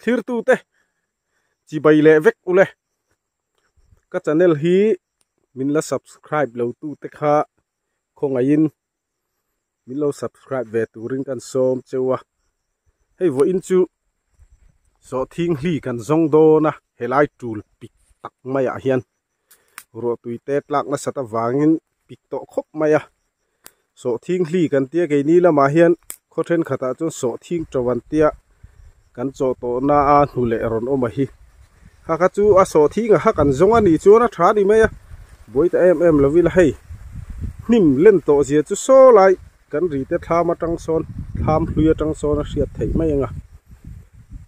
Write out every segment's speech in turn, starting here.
thir tu te chỉ bay lệ vek ule các channel hi min la subscribe lo tu te kha không ai in min lo subscribe về tu ring kan som chewa hey vo in chu so thing hli kan zong do na helai tul pik tak maya hian ro tui te tlak na sata wangin pik to khop maya so thing hli kan tia ke ni lama hian khothen khata chu so thing trawan tia kan cho to na a hule ron oma hi ha chu a so thing ha kan zong ani chu na tha ni maya boi ta em lovil hei nim len to zia chu so lai kan ri te thama tang son tham hluya tang son a hriat thei mai anga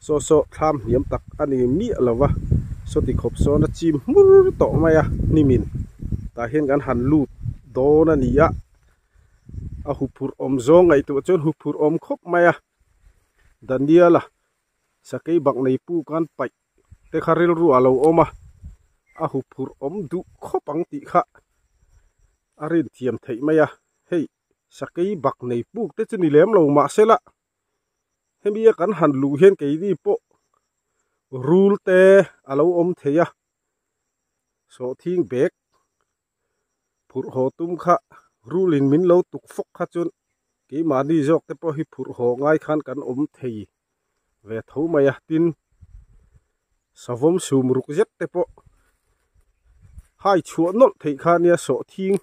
so tham hiam tak ani mi lawa so ti khop so na chim mur to maya nimin ta hian kan han lut do na ni ya a hupur om zong ngai tu chon hupur om khop maya dandia la sakei bak nei pu kan pai te kharil ru alo oma a hupur om du khopang ti kha arin thiam thei maya hei sakei bak nei pu te chuni lem lo ma sela hemia kan han lu hian ke di po rule te alo om theya so thing bek phur ho tum kha rulin min lo tuk fok kha chun ke mani jok te po hi phur ho ngai khan kan om thei ve tho maya tin savom sum ruk jet te po hai chuo nol thei khan nia so thing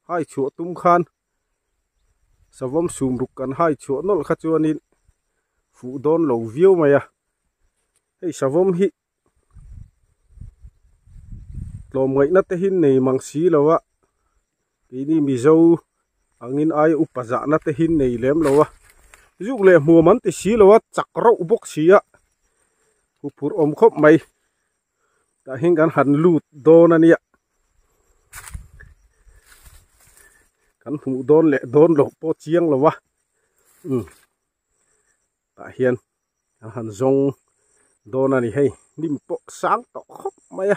hai chuo tum khan savom sum ruk kan hai chuo nol kha chuanin fu don lo view maya hei savom hi tlom ngai na te hin nei mang si lawa ini mizo angin ai upaza na te hin nei lem lawa juk le mu man te si lawa chakro bok sia upur om khop mai ta hin kan han lut don ania kan hu don le don lo po chiang lawa ta hian han zong don ani hei nim po sang to khop maya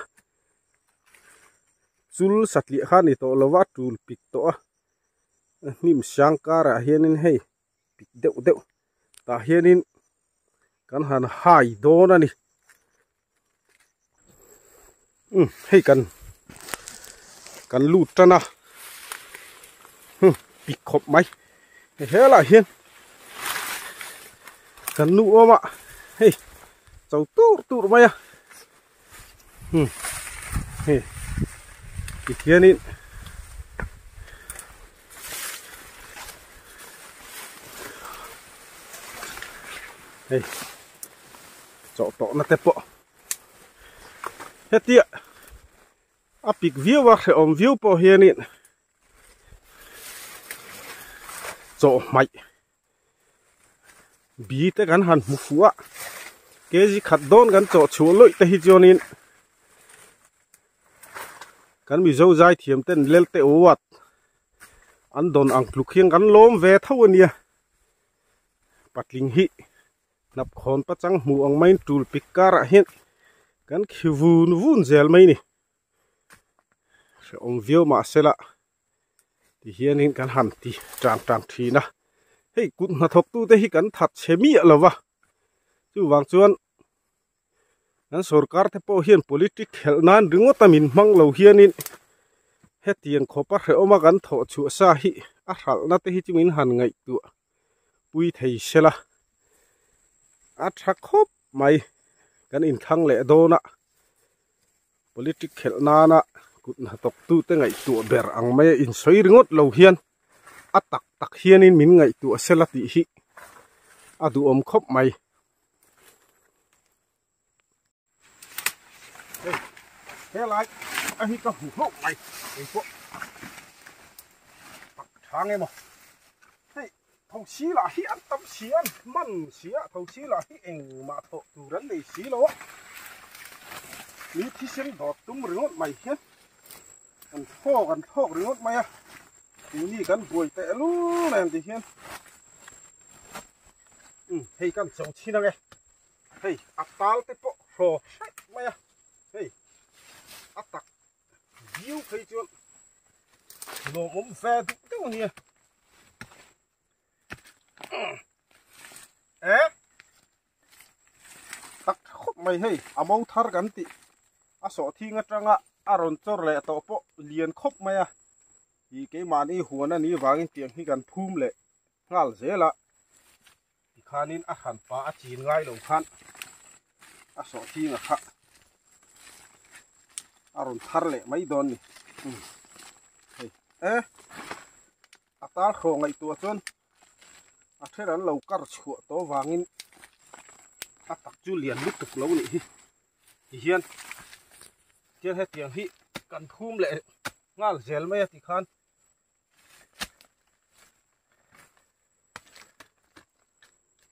chul satli khani to lawa tul pik to nim shankara hianin hei pik deuh ta hianin kan han hai don ani hei kan lut tana pik khop mai hela hian kan nu oma hei chau tur maya hei hianin hei cho to na te po hetia apik view wa om view po hianin cho mai bi te kan han mu fuwa ke ji khat don kan cho chu loi te hi jonin kan mi zo zai thiam ten lel te owat an don ang kluk hiang kan lom ve thawnia patling hi nap khon pa chang mu ang main tul pikara hin kan khivun vun zel mai ni om view ma sela ti hian in kan han ti tang thina hei kut na thok tu te hi kan that chemi lawa chu wang chuan an sarkar te po hian politic khelnan ringo tamin mang lo hianin hetian khopa hre oma kan tho chu sa hi a hral na te hi chumin han ngai tu pui thei sela a thak khop mai kan in thang le dona politic khelna na kut na tok tu te ngai tu ber ang mai in soi ringot lo hian a tak hianin min ngai tu sela ti hi adu om khop mai lại anh hít cái hút hút mày đi po thang em mà hey thầu xí là hít ăn tâm xí ăn mặn xí à thầu xí là hít em mà thầu từ đến đây xí lo ní thí sinh đọt tung rượu mày hết gần thô rượu mày à ní gần buổi tệ luôn làm gì hết hey gần trồng chi nào nghe hey áp tao tới po rò mày à hey atak view thấy chưa nó ốm ve đúng không nhỉ ế tắc mày hay amau thar kan ti a so thi nga tanga aron chor le to po lian khop maya hi ke mani huana ni wangin tiang hi kan phum le ngal zela khanin a han pa a chin ngai lo khan a so thi nga kha aron thar le mai don ni atal kho ngai tu chon a theran lo kar chu to wangin a tak chu lian lut tuk lo ni hi hian tiang he tiang hi kan phum le ngal zel mai ti khan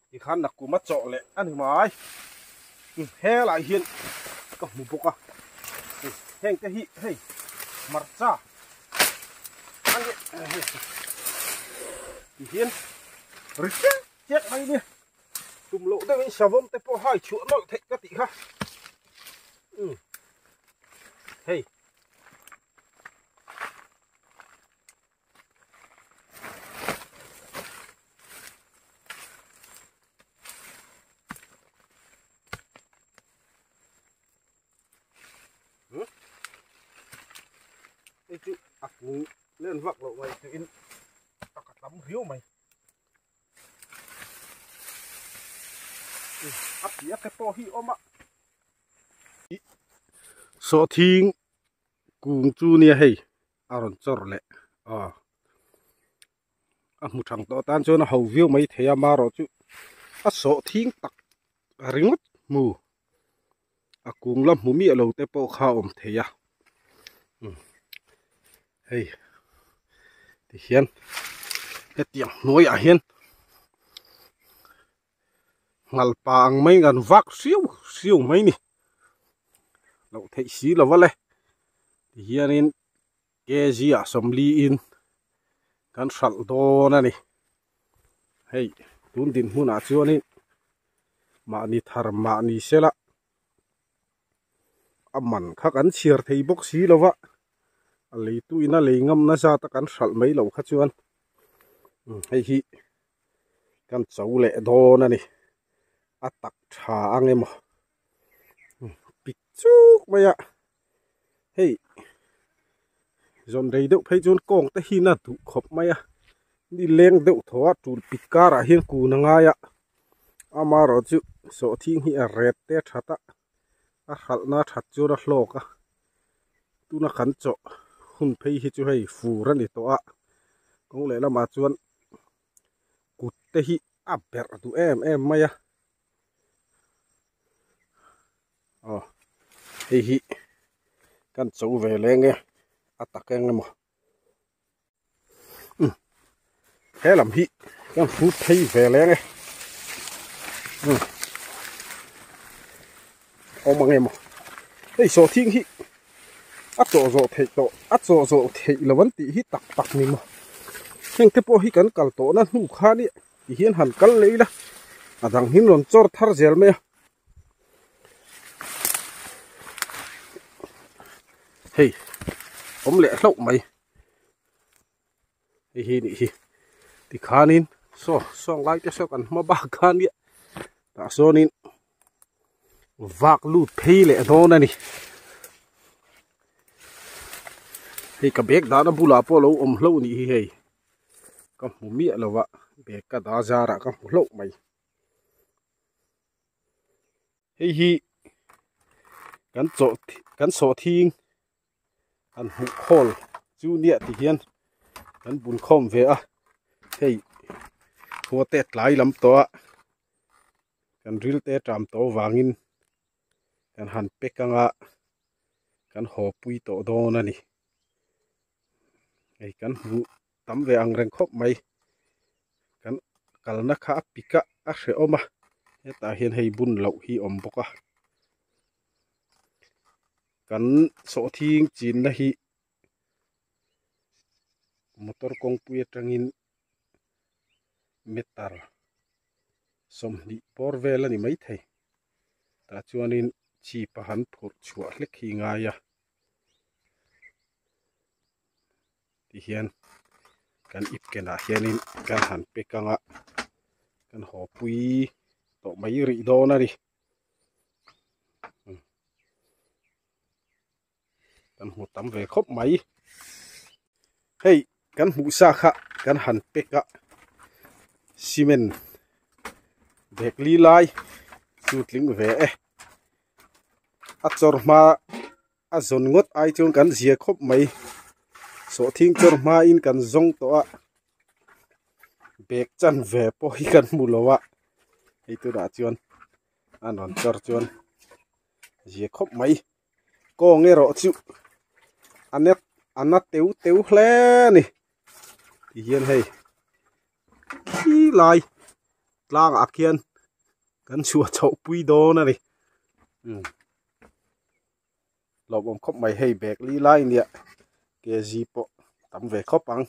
ti khan nak kuma cho le ani mai he lại hian ka mu boka heng te hi hey marcha ani hian rich chết hay nè tùm lộ đây savom te po hai chuột nó thệ cái tị ha hey đây chứ lên vạc lộ mày tự in tao cả tắm hiếu mày ấp gì ấp cái po hi ôm ạ so thiên cùng chu nia hay aron chor lệ một thằng to tan cho nó hầu viêu mấy thế mà rồi chứ so thiên tắc ring mất mù cùng lắm mù mía lâu te po khao ôm thế à hey thì hiền cái tiếng nói à hiền ngal pang mấy ngàn vác siêu siêu mấy nè lâu thấy xí là vậy thì hiền in cái gì à sầm li in kan sal do na ni hey tun din hu na chu ni ma ni thar ma ni sela aman khak an chiar thei bok xí là vậy lấy tu ina lấy ngâm na ra ta kan sal mấy lâu khát chuan hay hi kan chau le do na ni atak tha ang em pichuk maya hey zon dei deuh phei chun kong te hi na thu khop maya đi leng deuh thoa tul pikara hian ku na nga ya ama ro chu so thing hi a ret te thata a hal na that chu ra hloka tu na khan cho hun phei hi chu hei fu ra ni to a kong le lama chuan kut te hi a ber tu em maya hi kan chau ve le nge atak eng mo he lam hi kan fu thei ve le nge mang em mo hey so thing hi a cho zo thei to a cho zo thei lawan ti hi tak ni mo heng te po hi kan kal to na nu kha ni hian han kal leila adang hin ron chor thar zel me hey om lệ lậu mày hi nị hi thì khanin so lại cái so cần mà ba khan đi ta so nín vạc lụt phi lệ đó này thì cái bếp đó nó bula po lâu lâu nị hi cái mũ mía là vậy bếp cái đó ra ra cái lậu mày hi cắn sọ thiên anh hụt khol chú nhẹ thì hiền anh bùn khom về à hey hoa tết lại lắm to anh ril tết tràm to vangin anh han pek anga anh hồ pui to do na ni hey anh hu tắm về ang reng khop mai anh kalna kha pika a se oma ta hiền hey bun lậu hi om boka kan so thing chin na hi motor kong pui tangin metar som ni por vela ni mai thei ta chuanin chi pahan phur chua hle khi nga ya ti hian kan ip kena hianin kan han pe kanga kan ho pui to mai ri do na ri กันหูตำvề khóc máy heyกันหูsa khạกันหันเป็กอะซีเมนต์เด็กลีไลสุดลิงเวอัดจอร์มาอัดจนงดไอจนกันเสียครบไหมโสทิ้งจอร์มาอินกันจงตัวเบกจันเวปอยกันมูลวะไอตัวดาจวนอันนอนจอร์จวนเสียครบไหมก็เงี้ยรอจิวอันนี้อันนั้นเตียวแล้นี่ที่เฮียนให้ที่ลายล่างอักเฮียนกันชัวเฉาปุยโดนะนี่เราบอมคบไม่ให้แบกลีไลเนี่ยเกจีโปตำเวคบปัง